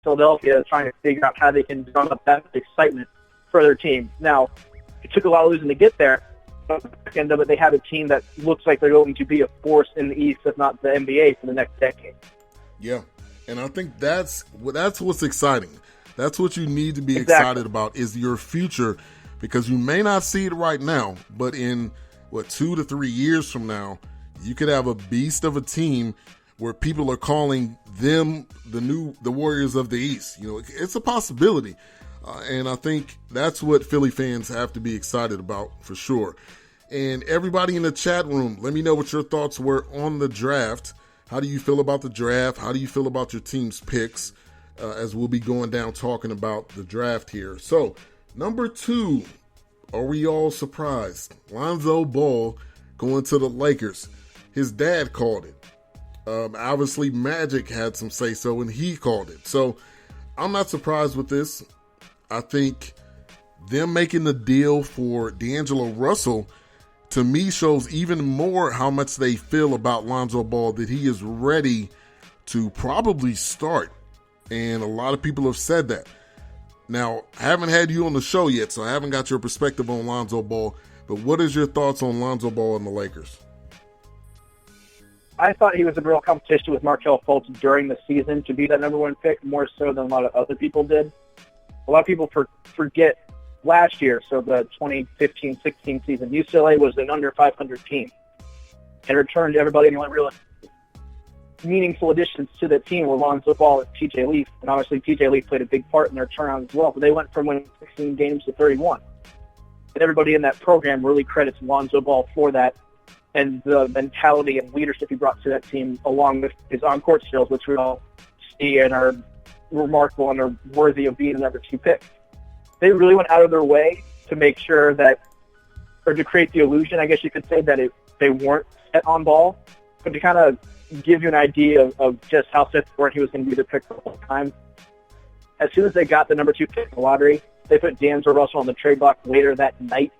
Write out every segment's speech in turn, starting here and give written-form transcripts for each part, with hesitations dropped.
Philadelphia trying to figure out how they can drum up that excitement for their team. Now, it took a lot of losing to get there, but at the back end of it, they have a team that looks like they're going to be a force in the East, if not the NBA, for the next decade. Yeah, and I think that's what's exciting. That's what you need to be excited about is your future, because you may not see it right now, but in, 2 to 3 years from now, you could have a beast of a team where people are calling them the Warriors of the East. It's a possibility. And I think that's what Philly fans have to be excited about for sure. And everybody in the chat room, let me know what your thoughts were on the draft. How do you feel about the draft? How do you feel about your team's picks? As we'll be going down talking about the draft here. So, number 2, are we all surprised? Lonzo Ball going to the Lakers. His dad called it. Obviously, Magic had some say-so, and he called it. So, I'm not surprised with this. I think them making the deal for D'Angelo Russell, to me, shows even more how much they feel about Lonzo Ball, that he is ready to probably start. And a lot of people have said that. Now, I haven't had you on the show yet, so I haven't got your perspective on Lonzo Ball. But what is your thoughts on Lonzo Ball and the Lakers? I thought he was in real competition with Markelle Fultz during the season to be that number 1 pick, more so than a lot of other people did. A lot of people forget last year, so the 2015-16 season, UCLA was an under 500 team. And returned everybody, and the only real meaningful additions to the team were Lonzo Ball and TJ Leaf. And obviously TJ Leaf played a big part in their turnaround as well, but they went from winning 16 games to 31. And everybody in that program really credits Lonzo Ball for that and the mentality and leadership he brought to that team, along with his on-court skills, which we all see and are remarkable and are worthy of being the number 2 pick. They really went out of their way to make sure that, or to create the illusion, I guess you could say, that they weren't set on Ball, but to kind of give you an idea of just how set they were, he was going to be the pick the whole time. As soon as they got the number 2 pick in the lottery, they put D'Angelo Russell on the trade block later that night.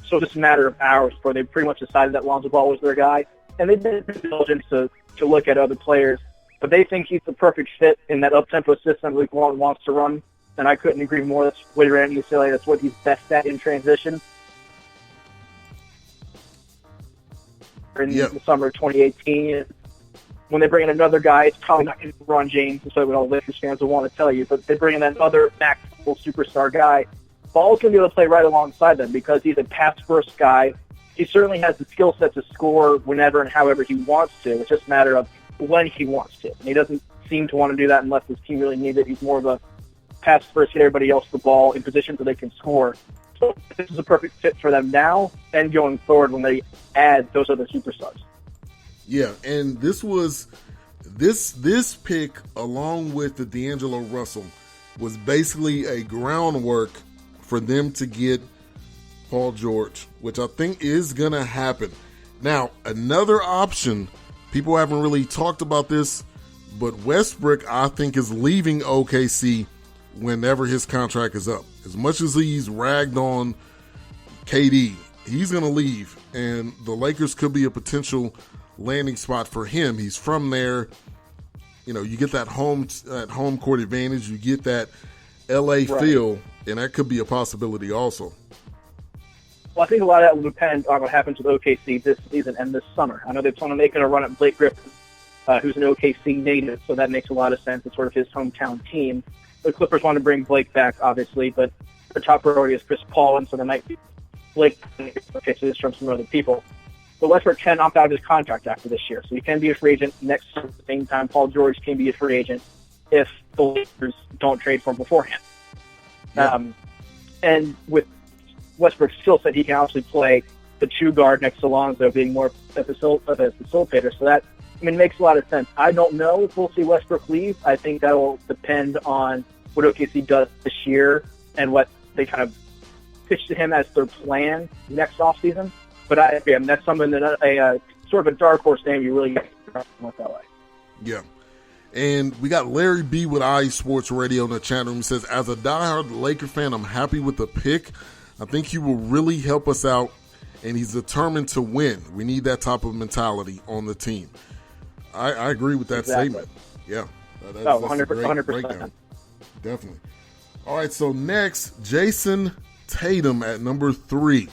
So just a matter of hours before they pretty much decided that Lonzo Ball was their guy. And they did due diligence to look at other players. But they think he's the perfect fit in that up-tempo system Luke Walton wants to run. And I couldn't agree more. That's what he ran at UCLA. That's what he's best at in transition. In the summer of 2018, when they bring in another guy, it's probably not going to be LeBron James, and so what all Lakers fans will want to tell you, but they bring in another Mack superstar guy. Ball's going to be able to play right alongside them because he's a pass-first guy. He certainly has the skill set to score whenever and however he wants to. It's just a matter of when he wants to. And he doesn't seem to want to do that unless his team really needs it. He's more of a pass-first, get everybody else the ball in positions where they can score. So this is a perfect fit for them now and going forward when they add those other superstars. Yeah, and this pick, along with the D'Angelo Russell, was basically a groundwork for them to get Paul George, which I think is going to happen. Now, another option, people haven't really talked about this, but Westbrook, I think, is leaving OKC whenever his contract is up. As much as he's ragged on KD, he's going to leave, and the Lakers could be a potential landing spot for him. He's from there. You get that home court advantage. You get that LA feel, and that could be a possibility also. Well, I think a lot of that will depend on what happens with OKC this season and this summer. I know they're planning on making a run at Blake Griffin, who's an OKC native, so that makes a lot of sense. It's sort of his hometown team. The Clippers want to bring Blake back, obviously, but their top priority is Chris Paul, and so there might be Blake pitches from some other people. But Westbrook can opt out of his contract after this year, so he can be a free agent next year. At the same time, Paul George can be a free agent if the Lakers don't trade for him beforehand. Yeah. And with Westbrook's skill set, he can actually play the 2 guard next to Lonzo, being more of a facilitator. So that, makes a lot of sense. I don't know if we'll see Westbrook leave. I think that will depend on what OKC does this year and what they kind of pitch to him as their plan next offseason. But I agree. That's something that a sort of a dark horse name you really get with LA. Yeah. And we got Larry B with iSports Radio in the chat room. He says, as a diehard Laker fan, I'm happy with the pick. I think he will really help us out, and he's determined to win. We need that type of mentality on the team. I agree with that statement. Yeah. That's 100%. Definitely. All right, so next, Jason Tatum at number 3.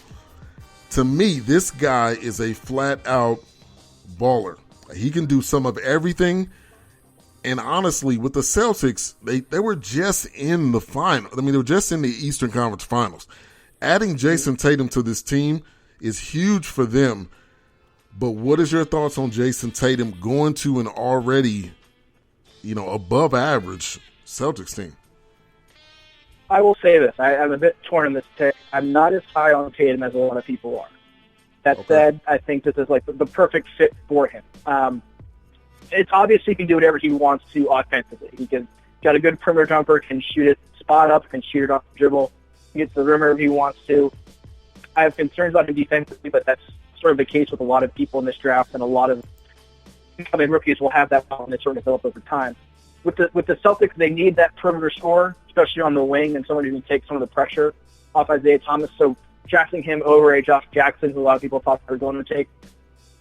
To me, this guy is a flat-out baller. He can do some of everything. And honestly, with the Celtics, they were just in the final. I mean, they were just in the Eastern Conference Finals. Adding Jason Tatum to this team is huge for them. But what is your thoughts on Jason Tatum going to an already, above average Celtics team? I will say this. I'm a bit torn on this pick. I'm not as high on Tatum as a lot of people are. That said, I think this is like the perfect fit for him. It's obvious he can do whatever he wants to offensively. He got a good perimeter jumper, can shoot it spot up, can shoot it off the dribble. He gets the rim if he wants to. I have concerns about him defensively, but that's sort of the case with a lot of people in this draft, and a lot of incoming rookies will have that problem that's sort of developed over time. With the Celtics, they need that perimeter scorer, especially on the wing, and someone who can take some of the pressure off Isaiah Thomas. So drafting him over a Josh Jackson, who a lot of people thought they were going to take,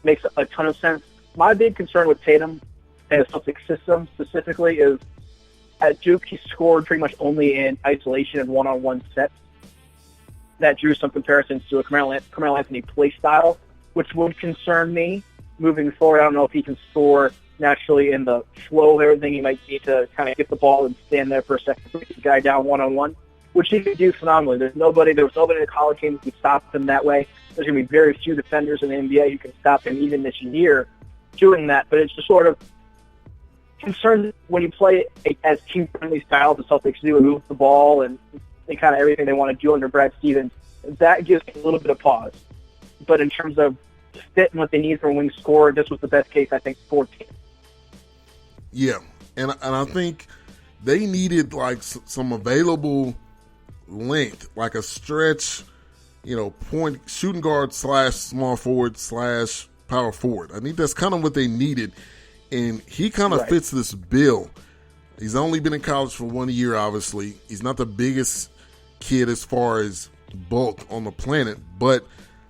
makes a ton of sense. My big concern with Tatum and the Celtics system specifically is at Duke, he scored pretty much only in isolation and one-on-one sets. That drew some comparisons to a Carmelo Anthony play style, which would concern me moving forward. I don't know if he can score naturally in the flow of everything. He might need to kind of get the ball and stand there for a second, put the guy down one-on-one, which he could do phenomenally. There was nobody in the college game who could stop him that way. There's going to be very few defenders in the NBA who can stop him even this year doing that. But it's just sort of concerns when you play as team-friendly style the Celtics do and move the ball and kind of everything they want to do under Brad Stevens. That gives me a little bit of pause. But in terms of fit and what they need from a wing scorer, this was the best case, I think, for team. Yeah, and I think they needed like some available length, like a stretch, point shooting guard / small forward / power forward. I think that's kind of what they needed, and he kind of fits this bill. He's only been in college for 1 year, obviously. He's not the biggest kid as far as bulk on the planet, but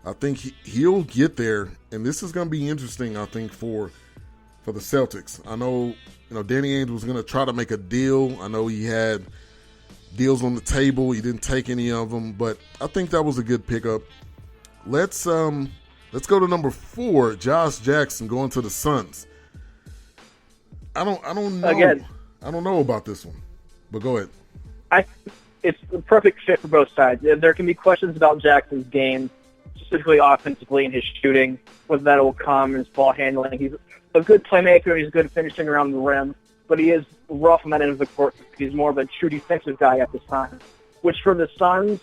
I think he'll get there, and this is going to be interesting, I think, for the Celtics. I know, Danny Ainge was going to try to make a deal. I know he had deals on the table. He didn't take any of them, but I think that was a good pickup. Let's go to number 4, Josh Jackson going to the Suns. I don't know. Again, I don't know about this one, but go ahead. It's the perfect fit for both sides. There can be questions about Jackson's game, specifically offensively and his shooting, whether that will come, his ball handling. He's a good playmaker. He's good finishing around the rim, but he is rough on that end of the court. He's more of a true defensive guy at this time, which for the Suns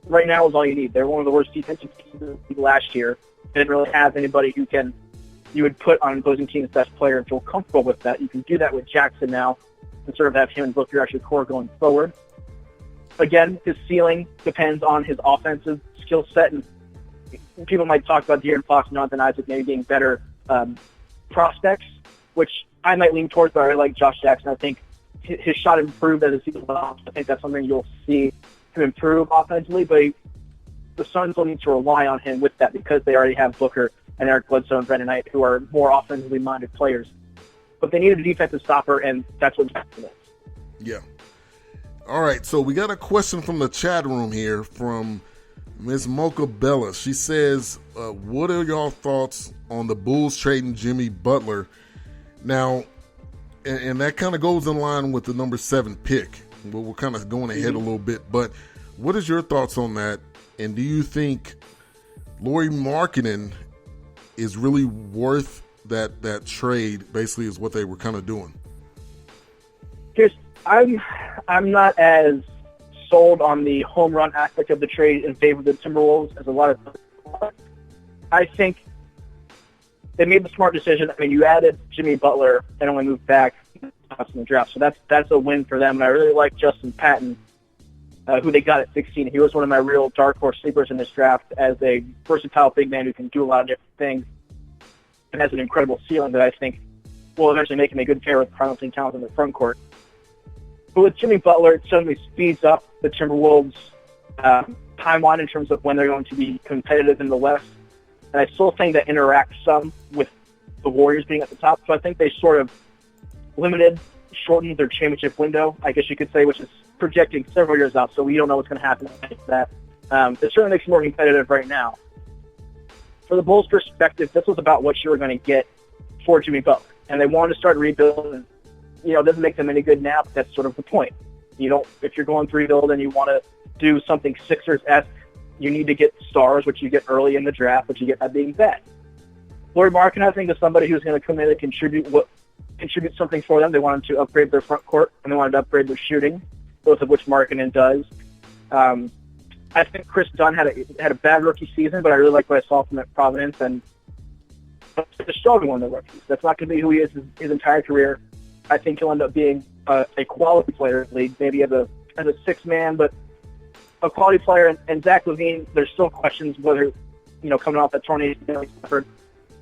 right now is all you need. They're one of the worst defensive teams in the league last year. They didn't really have anybody you would put on an opposing team's best player and feel comfortable with that. You can do that with Jackson now and sort of have him and both your actual core going forward. Again, his ceiling depends on his offensive skill set, and people might talk about De'Aaron Fox and Jonathan Isaac maybe being better prospects, which I might lean towards, but I like Josh Jackson. I think his shot improved as the season went on. I think that's something you'll see him improve offensively, but the Suns will need to rely on him with that because they already have Booker and Eric Bledsoe and Brandon Knight, who are more offensively minded players. But they need a defensive stopper, and that's what Jackson is. Yeah. All right, so we got a question from the chat room here from Ms. Mocha Bella. She says, what are y'all thoughts on the Bulls trading Jimmy Butler? Now, and that kind of goes in line with the number 7 pick. We're kind of going ahead a little bit, but what is your thoughts on that? And do you think Lauri Markkanen is really worth that trade, basically, is what they were kind of doing? I'm not as sold on the home run aspect of the trade in favor of the Timberwolves as a lot of. I think they made the smart decision. I mean, you added Jimmy Butler and only moved back in the draft, so that's a win for them. And I really like Justin Patton, who they got at 16. He was one of my real dark horse sleepers in this draft as a versatile big man who can do a lot of different things and has an incredible ceiling that I think will eventually make him a good pair with Carlton Towns in the front court. But with Jimmy Butler, it suddenly speeds up the Timberwolves' timeline in terms of when they're going to be competitive in the West. And I still think that interacts some with the Warriors being at the top. So I think they sort of limited shortened their championship window, I guess you could say, which is projecting several years out, so we don't know what's going to happen after that. It certainly makes it more competitive right now. For the Bulls' perspective, this was about what you were going to get for Jimmy Butler, and they wanted to start rebuilding. It doesn't make them any good now, but that's sort of the point. If you're going to rebuild and you want to do something Sixers-esque, you need to get stars, which you get early in the draft, which you get by being bad. Lauri Markkanen, I think, is somebody who's going to come in and contribute something for them. They wanted to upgrade their front court, and they wanted to upgrade their shooting, both of which Markkanen does. I think Chris Dunn had a bad rookie season, but I really like what I saw from him at Providence, and it's a strong one of the rookies. That's not going to be who he is his entire career. I think he'll end up being a quality player in the league, maybe as a six-man, but a quality player. And Zach LaVine, there's still questions whether, coming off that tornado,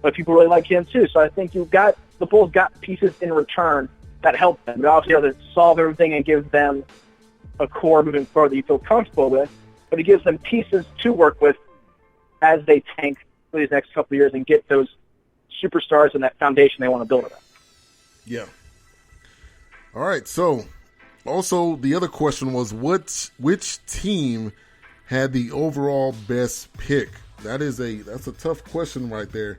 but people really like him too. So I think the Bulls got pieces in return that help them. But obviously, you have to solve everything and give them a core moving forward that you feel comfortable with. But it gives them pieces to work with as they tank for these next couple of years and get those superstars and that foundation they want to build around. Yeah. All right. So, also the other question was, which team had the overall best pick? That's a tough question right there.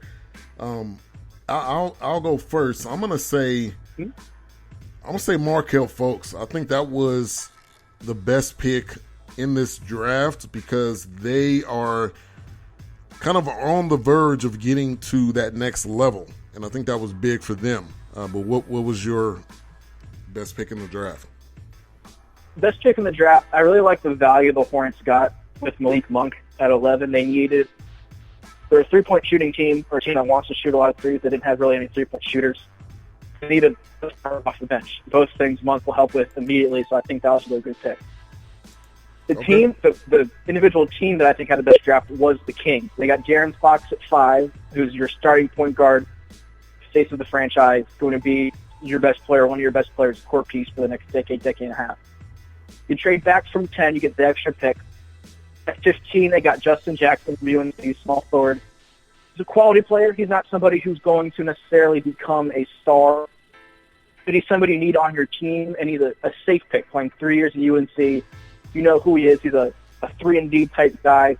I'll go first. I'm gonna say Markelle Fultz. I think that was the best pick in this draft because they are kind of on the verge of getting to that next level, and I think that was big for them. But what was your best pick in the draft? Best pick in the draft, I really like the value the Hornets got with Malik Monk at 11. They're a three-point shooting team, or a team that wants to shoot a lot of threes. They didn't have really any three-point shooters. They needed a star off the bench. Both things Monk will help with immediately, so I think that was a really good pick. The individual team that I think had the best draft was the Kings. They got De'Aaron Fox at 5, who's your starting point guard, face of the franchise, going to be your best player, one of your best players, core piece for the next decade and a half. You trade back from 10, you get the extra pick. At 15, they got Justin Jackson from UNC, small forward. He's a quality player. He's not somebody who's going to necessarily become a star, but he's somebody you need on your team, and he's a safe pick, playing 3 years at UNC. You know who he is. He's a 3-and-D type guy.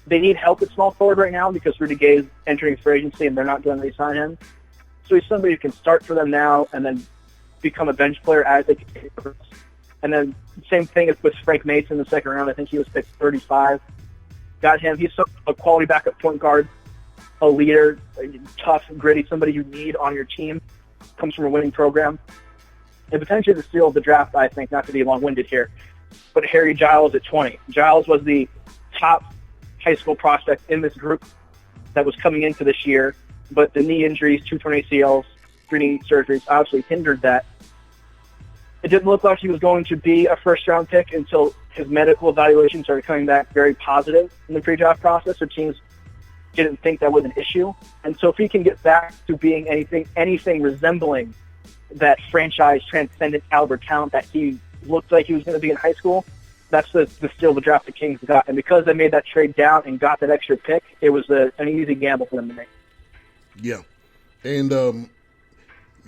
They need help at small forward right now because Rudy Gay is entering free agency, and they're not going to re-sign him. So he's somebody who can start for them now and then become a bench player as they get hurt. And then same thing with Frank Mason in the second round. I think he was picked 35. Got him. He's a quality backup point guard, a leader, tough, gritty, somebody you need on your team. Comes from a winning program. And potentially the steal of the draft, I think, not to be long-winded here, but Harry Giles at 20. Giles was the top high school prospect in this group that was coming into this year, but the knee injuries, 2 torn ACLs, 3 knee surgeries obviously hindered that. It didn't look like he was going to be a first-round pick until his medical evaluation started coming back very positive in the pre-draft process, so teams didn't think that was an issue. And so if he can get back to being anything resembling that franchise transcendent caliber talent that he looked like he was going to be in high school, that's the steal the draft the Kings got. And because they made that trade down and got that extra pick, it was an easy gamble for them to make. Yeah. And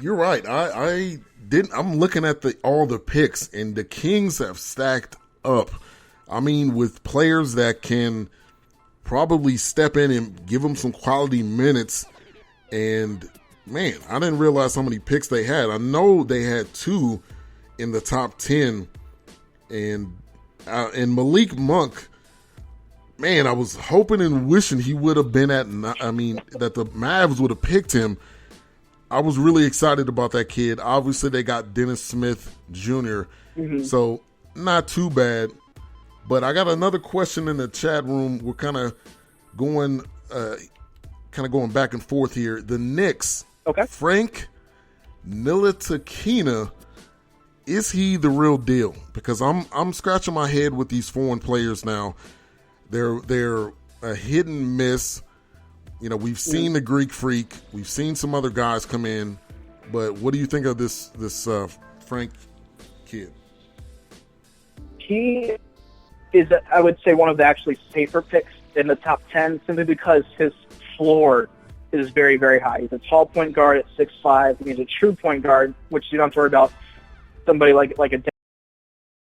you're right. I'm looking at all the picks, and the Kings have stacked up. I mean, with players that can probably step in and give them some quality minutes. And man, I didn't realize how many picks they had. I know they had 2 in the top 10, and Malik Monk, man, I was hoping and wishing he would have been that the Mavs would have picked him. I was really excited about that kid. Obviously, they got Dennis Smith Jr., so not too bad. But I got another question in the chat room. We're kind of going back and forth here. The Knicks, okay. Frank Ntilikina, is he the real deal? Because I'm scratching my head with these foreign players now. They're a hit and miss. You know, we've seen the Greek Freak. We've seen some other guys come in. But what do you think of this Frank kid? He is, I would say, one of the actually safer picks in the top 10 simply because his floor is very, very high. He's a tall point guard at 6'5". He's a true point guard, which you don't have to worry about somebody like a